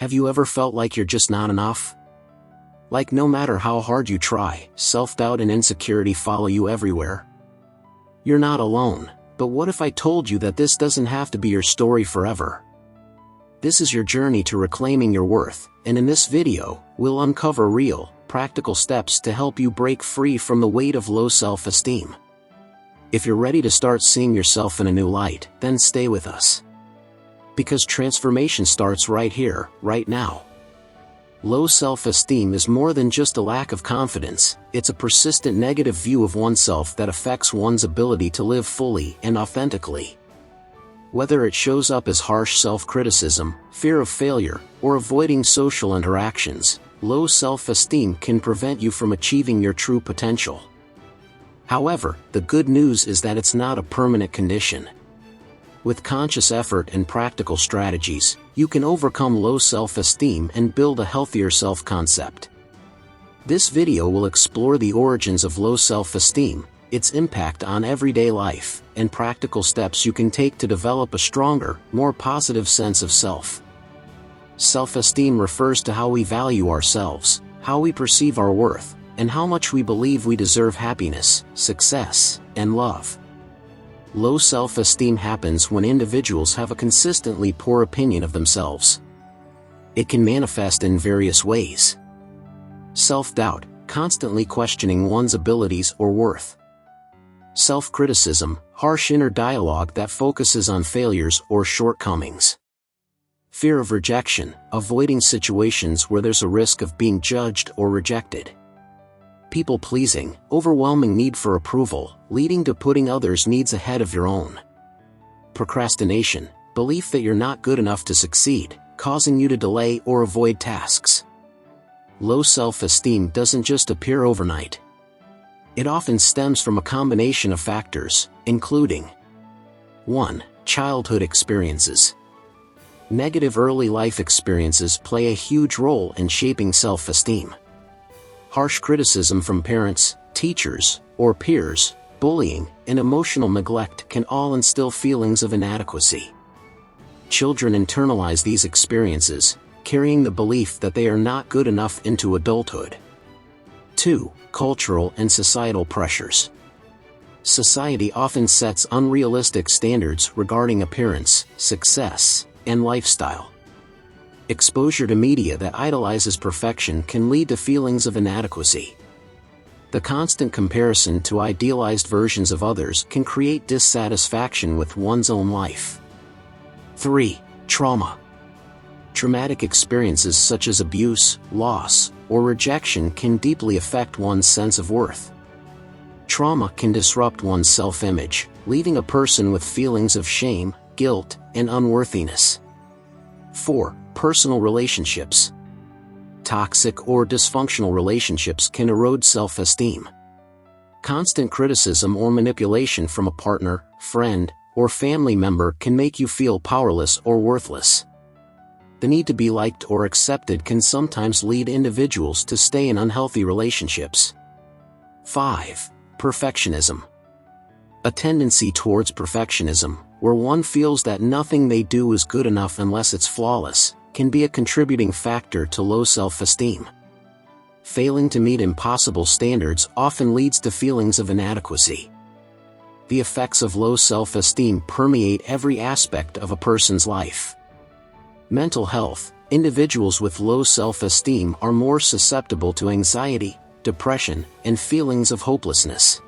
Have you ever felt like you're just not enough? Like no matter how hard you try, self-doubt and insecurity follow you everywhere? You're not alone, but what if I told you that this doesn't have to be your story forever? This is your journey to reclaiming your worth, and in this video, we'll uncover real, practical steps to help you break free from the weight of low self-esteem. If you're ready to start seeing yourself in a new light, then stay with us. Because transformation starts right here, right now. Low self-esteem is more than just a lack of confidence, it's a persistent negative view of oneself that affects one's ability to live fully and authentically. Whether it shows up as harsh self-criticism, fear of failure, or avoiding social interactions, low self-esteem can prevent you from achieving your true potential. However, the good news is that it's not a permanent condition. With conscious effort and practical strategies, you can overcome low self-esteem and build a healthier self-concept. This video will explore the origins of low self-esteem, its impact on everyday life, and practical steps you can take to develop a stronger, more positive sense of self. Self-esteem refers to how we value ourselves, how we perceive our worth, and how much we believe we deserve happiness, success, and love. Low self-esteem happens when individuals have a consistently poor opinion of themselves. It can manifest in various ways. Self-doubt, constantly questioning one's abilities or worth. Self-criticism, harsh inner dialogue that focuses on failures or shortcomings. Fear of rejection, avoiding situations where there's a risk of being judged or rejected. People-pleasing, overwhelming need for approval, leading to putting others' needs ahead of your own. Procrastination, belief that you're not good enough to succeed, causing you to delay or avoid tasks. Low self-esteem doesn't just appear overnight. It often stems from a combination of factors, including 1. Childhood experiences. Negative early life experiences play a huge role in shaping self-esteem. Harsh criticism from parents, teachers, or peers, bullying, and emotional neglect can all instill feelings of inadequacy. Children internalize these experiences, carrying the belief that they are not good enough into adulthood. 2. Cultural and societal pressures. Society often sets unrealistic standards regarding appearance, success, and lifestyle. Exposure to media that idolizes perfection can lead to feelings of inadequacy. The constant comparison to idealized versions of others can create dissatisfaction with one's own life. 3. Trauma. Traumatic experiences such as abuse, loss, or rejection can deeply affect one's sense of worth. Trauma can disrupt one's self-image, leaving a person with feelings of shame, guilt, and unworthiness. 4. Personal relationships. Toxic or dysfunctional relationships can erode self-esteem. Constant criticism or manipulation from a partner, friend, or family member can make you feel powerless or worthless. The need to be liked or accepted can sometimes lead individuals to stay in unhealthy relationships. 5. Perfectionism. A tendency towards perfectionism, where one feels that nothing they do is good enough unless it's flawless, can be a contributing factor to low self-esteem. Failing to meet impossible standards often leads to feelings of inadequacy. The effects of low self-esteem permeate every aspect of a person's life. Mental health. Individuals with low self-esteem are more susceptible to anxiety, depression, and feelings of hopelessness.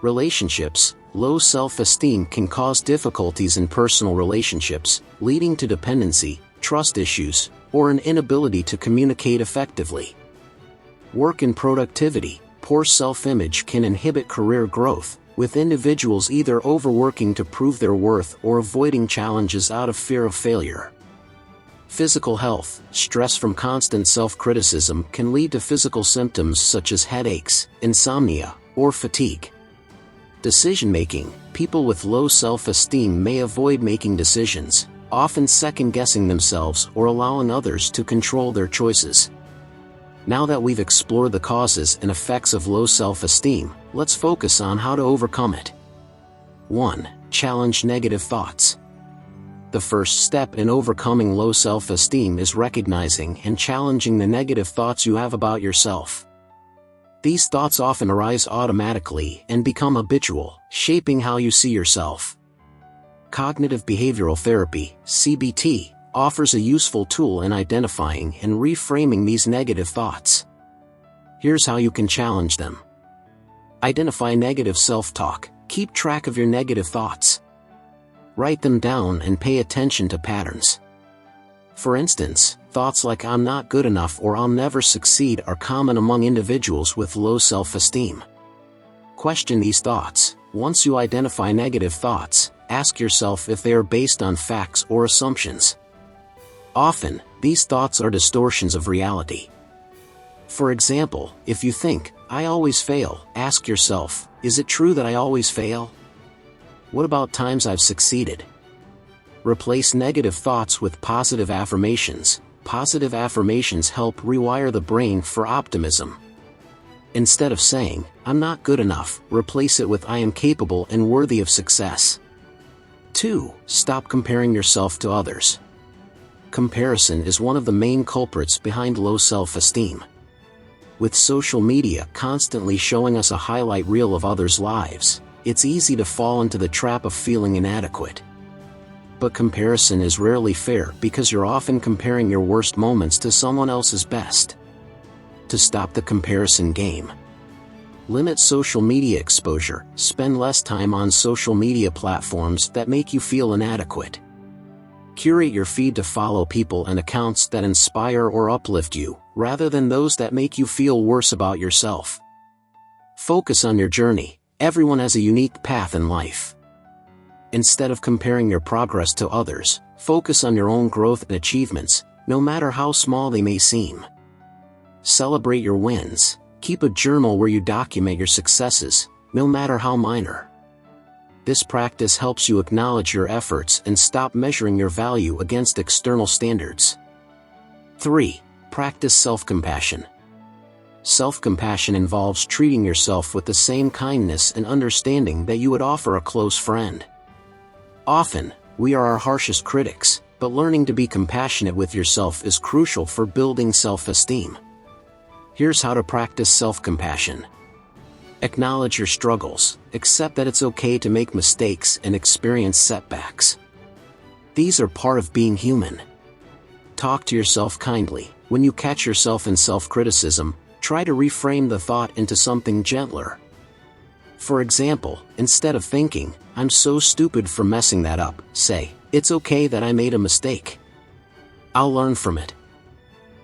Relationships. Low self-esteem can cause difficulties in personal relationships, leading to dependency, trust issues, or an inability to communicate effectively. Work and productivity. Poor self-image can inhibit career growth, with individuals either overworking to prove their worth or avoiding challenges out of fear of failure. Physical health. Stress from constant self-criticism can lead to physical symptoms such as headaches, insomnia, or fatigue. Decision-making. People with low self-esteem may avoid making decisions, often second-guessing themselves or allowing others to control their choices. Now that we've explored the causes and effects of low self-esteem, let's focus on how to overcome it. 1. Challenge negative thoughts. The first step in overcoming low self-esteem is recognizing and challenging the negative thoughts you have about yourself. These thoughts often arise automatically and become habitual, shaping how you see yourself. Cognitive behavioral therapy, CBT, offers a useful tool in identifying and reframing these negative thoughts. Here's how you can challenge them. Identify negative self-talk. Keep track of your negative thoughts. Write them down and pay attention to patterns. For instance, thoughts like "I'm not good enough" or "I'll never succeed" are common among individuals with low self-esteem. Question these thoughts. Once you identify negative thoughts, ask yourself if they are based on facts or assumptions. Often, these thoughts are distortions of reality. For example, if you think, "I always fail," ask yourself, is it true that I always fail? What about times I've succeeded? Replace negative thoughts with positive affirmations. Positive affirmations help rewire the brain for optimism. Instead of saying, "I'm not good enough," replace it with "I am capable and worthy of success." 2. Stop comparing yourself to others. Comparison is one of the main culprits behind low self-esteem. With social media constantly showing us a highlight reel of others' lives, it's easy to fall into the trap of feeling inadequate. But comparison is rarely fair because you're often comparing your worst moments to someone else's best. To stop the comparison game, limit social media exposure. Spend less time on social media platforms that make you feel inadequate. Curate your feed to follow people and accounts that inspire or uplift you, rather than those that make you feel worse about yourself. Focus on your journey. Everyone has a unique path in life. Instead of comparing your progress to others, focus on your own growth and achievements, no matter how small they may seem. Celebrate your wins. Keep a journal where you document your successes, no matter how minor. This practice helps you acknowledge your efforts and stop measuring your value against external standards. 3. Practice self-compassion. Self-compassion involves treating yourself with the same kindness and understanding that you would offer a close friend. Often, we are our harshest critics, but learning to be compassionate with yourself is crucial for building self-esteem. Here's how to practice self-compassion. Acknowledge your struggles. Accept that it's okay to make mistakes and experience setbacks. These are part of being human. Talk to yourself kindly. When you catch yourself in self-criticism, try to reframe the thought into something gentler. For example, instead of thinking, "I'm so stupid for messing that up," say, "It's okay that I made a mistake. I'll learn from it."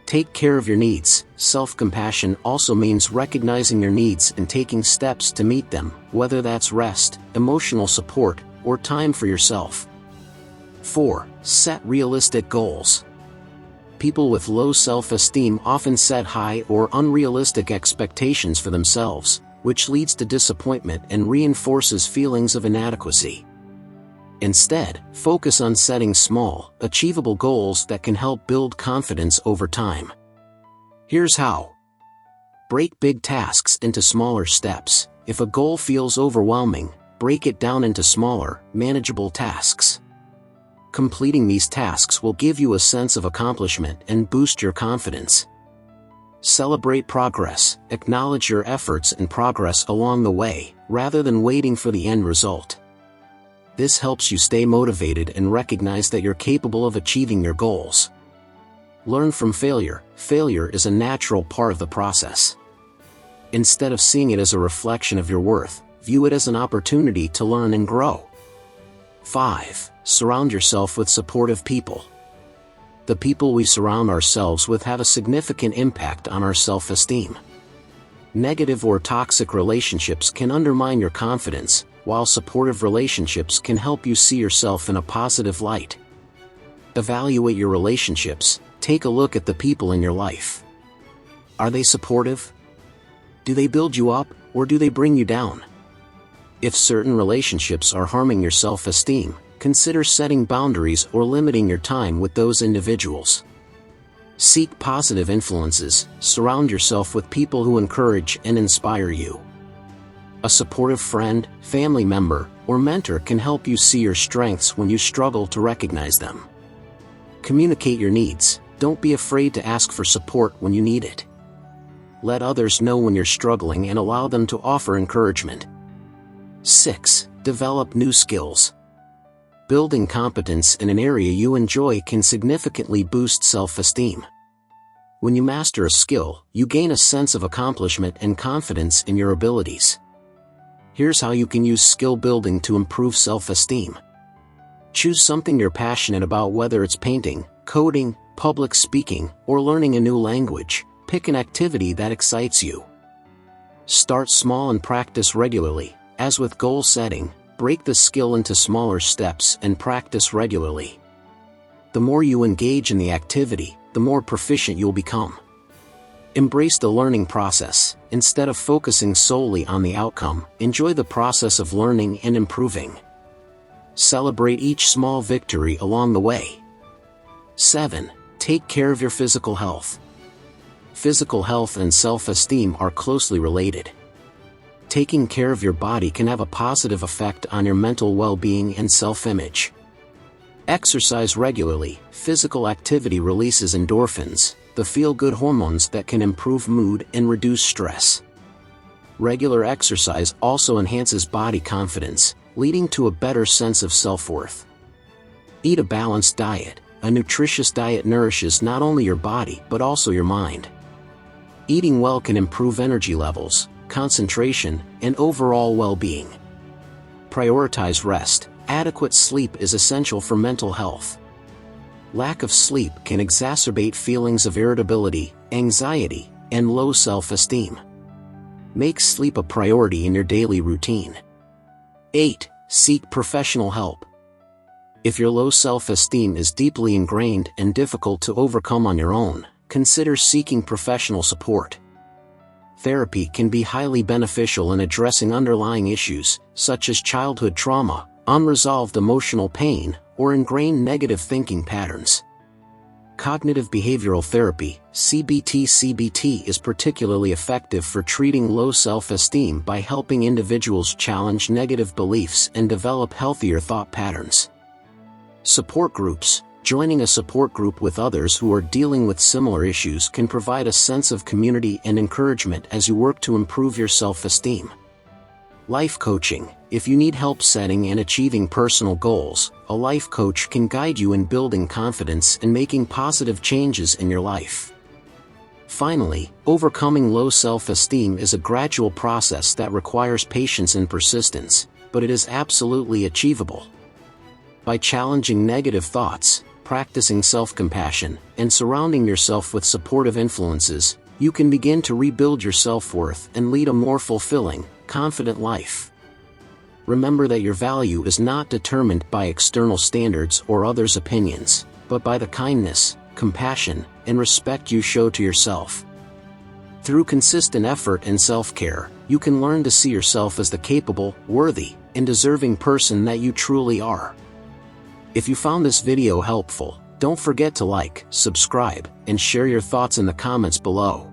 Take care of your needs. Self-compassion also means recognizing your needs and taking steps to meet them, whether that's rest, emotional support, or time for yourself. 4. Set realistic goals. People with low self-esteem often set high or unrealistic expectations for themselves, which leads to disappointment and reinforces feelings of inadequacy. Instead, focus on setting small, achievable goals that can help build confidence over time. Here's how. Break big tasks into smaller steps. If a goal feels overwhelming, break it down into smaller, manageable tasks. Completing these tasks will give you a sense of accomplishment and boost your confidence. Celebrate progress. Acknowledge your efforts and progress along the way, rather than waiting for the end result. This helps you stay motivated and recognize that you're capable of achieving your goals. Learn from failure. Failure is a natural part of the process. Instead of seeing it as a reflection of your worth, view it as an opportunity to learn and grow. 5. Surround yourself with supportive people. The people we surround ourselves with have a significant impact on our self-esteem. Negative or toxic relationships can undermine your confidence, while supportive relationships can help you see yourself in a positive light. Evaluate your relationships. Take a look at the people in your life. Are they supportive? Do they build you up, or do they bring you down? If certain relationships are harming your self-esteem, consider setting boundaries or limiting your time with those individuals. Seek positive influences. Surround yourself with people who encourage and inspire you. A supportive friend, family member, or mentor can help you see your strengths when you struggle to recognize them. Communicate your needs. Don't be afraid to ask for support when you need it. Let others know when you're struggling and allow them to offer encouragement. 6. Develop new skills. Building competence in an area you enjoy can significantly boost self-esteem. When you master a skill, you gain a sense of accomplishment and confidence in your abilities. Here's how you can use skill building to improve self-esteem. Choose something you're passionate about, whether it's painting, coding, public speaking, or learning a new language. Pick an activity that excites you. Start small and practice regularly. As with goal setting, break the skill into smaller steps and practice regularly. The more you engage in the activity, the more proficient you'll become. Embrace the learning process. Instead of focusing solely on the outcome, enjoy the process of learning and improving. Celebrate each small victory along the way. 7. Take care of your physical health. Physical health and self-esteem are closely related. Taking care of your body can have a positive effect on your mental well-being and self-image. Exercise regularly. Physical activity releases endorphins, the feel-good hormones that can improve mood and reduce stress. Regular exercise also enhances body confidence, leading to a better sense of self-worth. Eat a balanced diet. A nutritious diet nourishes not only your body but also your mind. Eating well can improve energy levels, concentration, and overall well-being. Prioritize rest. Adequate sleep is essential for mental health. Lack of sleep can exacerbate feelings of irritability, anxiety, and low self-esteem. Make sleep a priority in your daily routine. 8. Seek professional help. If your low self-esteem is deeply ingrained and difficult to overcome on your own, consider seeking professional support. Therapy can be highly beneficial in addressing underlying issues, such as childhood trauma, unresolved emotional pain, or ingrained negative thinking patterns. Cognitive behavioral therapy, CBT, is particularly effective for treating low self-esteem by helping individuals challenge negative beliefs and develop healthier thought patterns. Support groups. Joining a support group with others who are dealing with similar issues can provide a sense of community and encouragement as you work to improve your self-esteem. Life coaching. If you need help setting and achieving personal goals, a life coach can guide you in building confidence and making positive changes in your life. Finally, overcoming low self-esteem is a gradual process that requires patience and persistence, but it is absolutely achievable. By challenging negative thoughts, practicing self-compassion, and surrounding yourself with supportive influences, you can begin to rebuild your self-worth and lead a more fulfilling, confident life. Remember that your value is not determined by external standards or others' opinions, but by the kindness, compassion, and respect you show to yourself. Through consistent effort and self-care, you can learn to see yourself as the capable, worthy, and deserving person that you truly are. If you found this video helpful, don't forget to like, subscribe, and share your thoughts in the comments below.